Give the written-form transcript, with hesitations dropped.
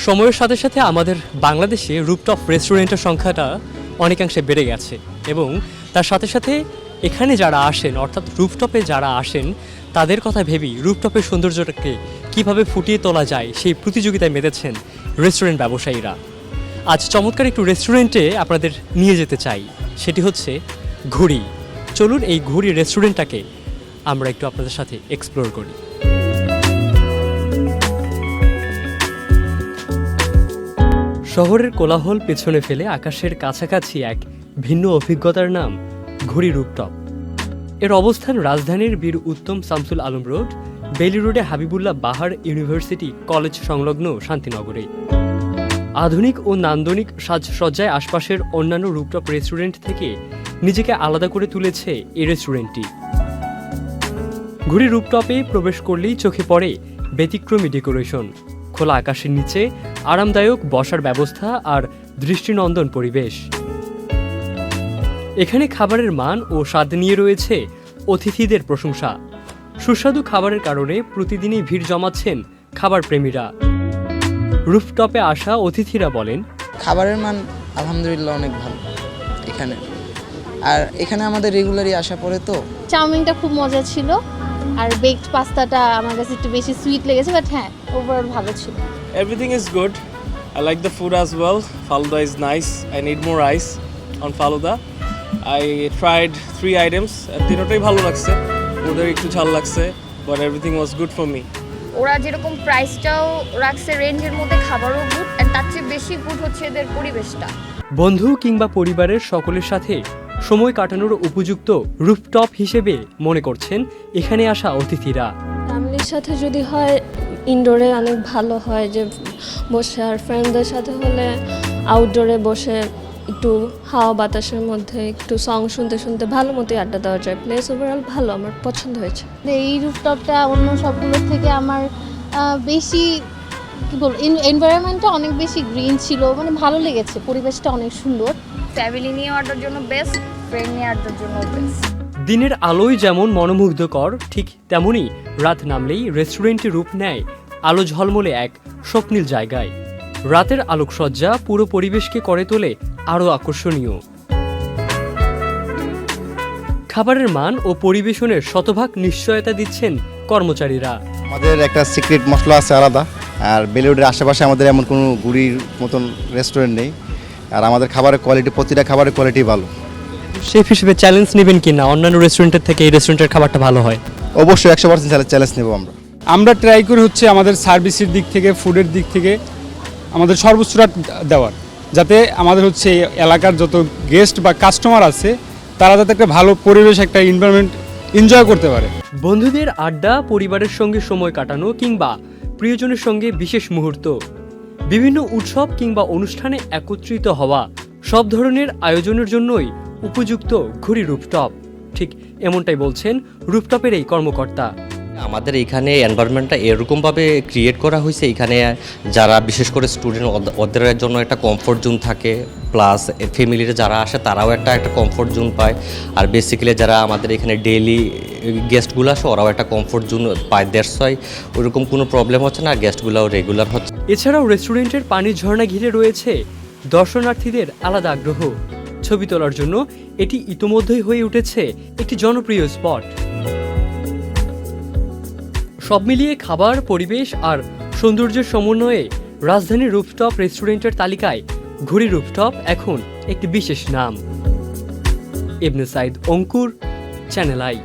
সময়ের সাথে সাথে আমাদের বাংলাদেশে রুফটপ রেস্টুরেন্টের সংখ্যাটা অনেকাংশে বেড়ে গেছে এবং তার সাথে সাথে এখানে যারা আসেন অর্থাৎ রুফটপে যারা আসেন তাদের কথা ভেবেই রুফটপের সৌন্দর্যটাকে কীভাবে ফুটিয়ে তোলা যায় সেই প্রতিযোগিতায় মেতেছেন রেস্টুরেন্ট ব্যবসায়ীরা। আজ চমৎকার একটু রেস্টুরেন্টে আপনাদের নিয়ে যেতে চাই, সেটি হচ্ছে ঘুড়ি। চলুন এই ঘুড়ি রেস্টুরেন্টটাকে আমরা একটু আপনাদের সাথে এক্সপ্লোর করি। শহরের কোলাহল পেছনে ফেলে আকাশের কাছাকাছি এক ভিন্ন অভিজ্ঞতার নাম ঘুড়ি রুফটপ। এর অবস্থান রাজধানীর বীর উত্তম শামসুল আলম রোড, বেলি রোডে হাবিবুল্লাহ বাহার ইউনিভার্সিটি কলেজ সংলগ্ন শান্তিনগরে। আধুনিক ও নান্দনিক সাজসজ্জায় আশপাশের অন্যান্য রুফটপ রেস্টুরেন্ট থেকে নিজেকে আলাদা করে তুলেছে এই রেস্টুরেন্টটি। ঘুড়ি রুফটপে প্রবেশ করলেই চোখে পড়ে ব্যতিক্রমী ডেকোরেশন, খোলা আকাশের নিচে আরামদায়ক বসার ব্যবস্থা আর দৃষ্টিনন্দন পরিবেশ। এখানে খাবারের মান ও স্বাদ নিয়ে রয়েছে অতিথিদের প্রশংসা। সুস্বাদু খাবারের কারণে প্রতিদিনই ভিড় জমাচ্ছেন খাবার প্রেমীরা। রুফটপে আসা অতিথিরা বলেন, খাবারের মান আলহামদুলিল্লাহ অনেক ভালো এখানে। আর এখানে আমাদের রেগুলারই আসা পড়ে তো। চাউমিনটা খুব মজা ছিল আর বেকড পাস্তাটা আমার কাছে একটু বেশি সুইট লেগেছে, বাট হ্যাঁ ওভারঅল ভালো ছিল। Everything is good. I like the food as well. Faluda is nice. I need more ice on Faluda. I tried 3 items. তিনটাই ভালো লাগছে। ওদের একটু ঝাল লাগছে, but everything was good for me. ওরা যেরকম প্রাইসটাও রাখছে রেঞ্জের মধ্যে, খাবারও গুড, এন্ড তার চেয়ে বেশি গুড হচ্ছে এদের পরিবেশটা। বন্ধু কিংবা পরিবারের সকলের সাথে সময় কাটানোর উপযুক্ত রুফটপ হিসেবে মনে করছেন এখানে আসা অতিথিরা। ফ্যামিলির সাথে যদি হয় ইনডোরে অনেক ভালো হয় যে বসে, আর ফ্রেন্ডদের সাথে হলে আউটডোরে বসে একটু হাওয়া বাতাসের মধ্যে একটু সং শুনতে শুনতে ভালো মতোই আড্ডা দেওয়া যায়। প্লেস ওভারঅল ভালো, আমার পছন্দ হয়েছে। এই রুফটপটা অন্য সবগুলোর থেকে আমার বেশি কি বলবো, এনভায়রনমেন্টটা অনেক বেশি গ্রিন ছিল, মানে ভালো লেগেছে, পরিবেশটা অনেক সুন্দর। ফ্যামিলি নিয়ে আড্ডার জন্য বেস্ট, ফ্রেন্ড নিয়ে আড্ডার জন্য বেস্ট। দিনের আলোয় যেমন মনোমুগ্ধকর, ঠিক তেমনই রাত নামলেই রেস্টুরেন্টটি রূপ নেয় আলো ঝলমলে এক স্বপ্নিল জায়গায়। রাতের আলোকসজ্জা পুরো পরিবেশকে করে তোলে আরও আকর্ষণীয়। খাবারের মান ও পরিবেশনের শতভাগ নিশ্চয়তা দিচ্ছেন কর্মচারীরা। আমাদের একটা সিক্রেট মশলা আছে আলাদা, আর বেলিউডের আশেপাশে আমাদের এমন কোনো গুড়ির মতন রেস্টুরেন্ট নেই। আর আমাদের খাবারের কোয়ালিটি, প্রতিটা খাবারের কোয়ালিটি ভালো। শেফ হিসেবে চ্যালেঞ্জ নেবেন কিনা অন্যান্য রেস্টুরেন্টের থেকে এই রেস্টুরেন্টের খাবারটা ভালো হয়? অবশ্যই 100% চ্যালেঞ্জ নেব আমরা। আমরা ট্রাই করি হচ্ছে আমাদের সার্ভিসের দিক থেকে, ফুডের দিক থেকে আমাদের সর্বোচ্চটা দেওয়ার, যাতে আমাদের হচ্ছে এলাকার যত গেস্ট বা কাস্টমার আছে তারা যাতে একটা ভালো পরিবেশ, একটা এনভায়রনমেন্ট এনজয় করতে পারে। বন্ধুদের আড্ডা, পরিবারের সঙ্গে সময় কাটানো কিংবা প্রিয়জনের সঙ্গে বিশেষ মুহূর্ত, বিভিন্ন উৎসব কিংবা অনুষ্ঠানে একত্রিত হওয়া, সব ধরনের আয়োজনের জন্যই উপযুক্ত ঘুড়ি রুফটপ। ঠিক এমনটাই বলছেন রুফটপের এই কর্মকর্তা। আমাদের এখানে এনভায়রনমেন্টটা এরকমভাবে ক্রিয়েট করা হয়েছে, এখানে যারা বিশেষ করে স্টুডেন্ট ওদের জন্য একটা কমফোর্ট জোন থাকে, প্লাস ফ্যামিলির যারা আসে তারাও একটা কমফোর্ট জোন পায়, আর বেসিক্যালি যারা আমাদের এখানে ডেইলি গেস্টগুলো আসে ওরাও একটা কমফোর্ট জোন পায়। দ্যাটস ওয়াই ওরকম কোনো প্রবলেম হচ্ছে না, গেস্টগুলোও রেগুলার হচ্ছে। এছাড়াও রেস্টুরেন্টের পানির ঝর্ণা ঘিরে রয়েছে দর্শনার্থীদের আলাদা আগ্রহ। ছবি তোলার জন্য এটি ইতোমধ্যেই হয়ে উঠেছে একটি জনপ্রিয় স্পট। সব মিলিয়ে খাবার, পরিবেশ আর সৌন্দর্যের সমন্বয়ে রাজধানীর রুফটপ রেস্টুরেন্টের তালিকায় ঘুড়ি রুফটপ এখন একটি বিশেষ নাম। ইবনে সাইদ অঙ্কুর, চ্যানেল আই।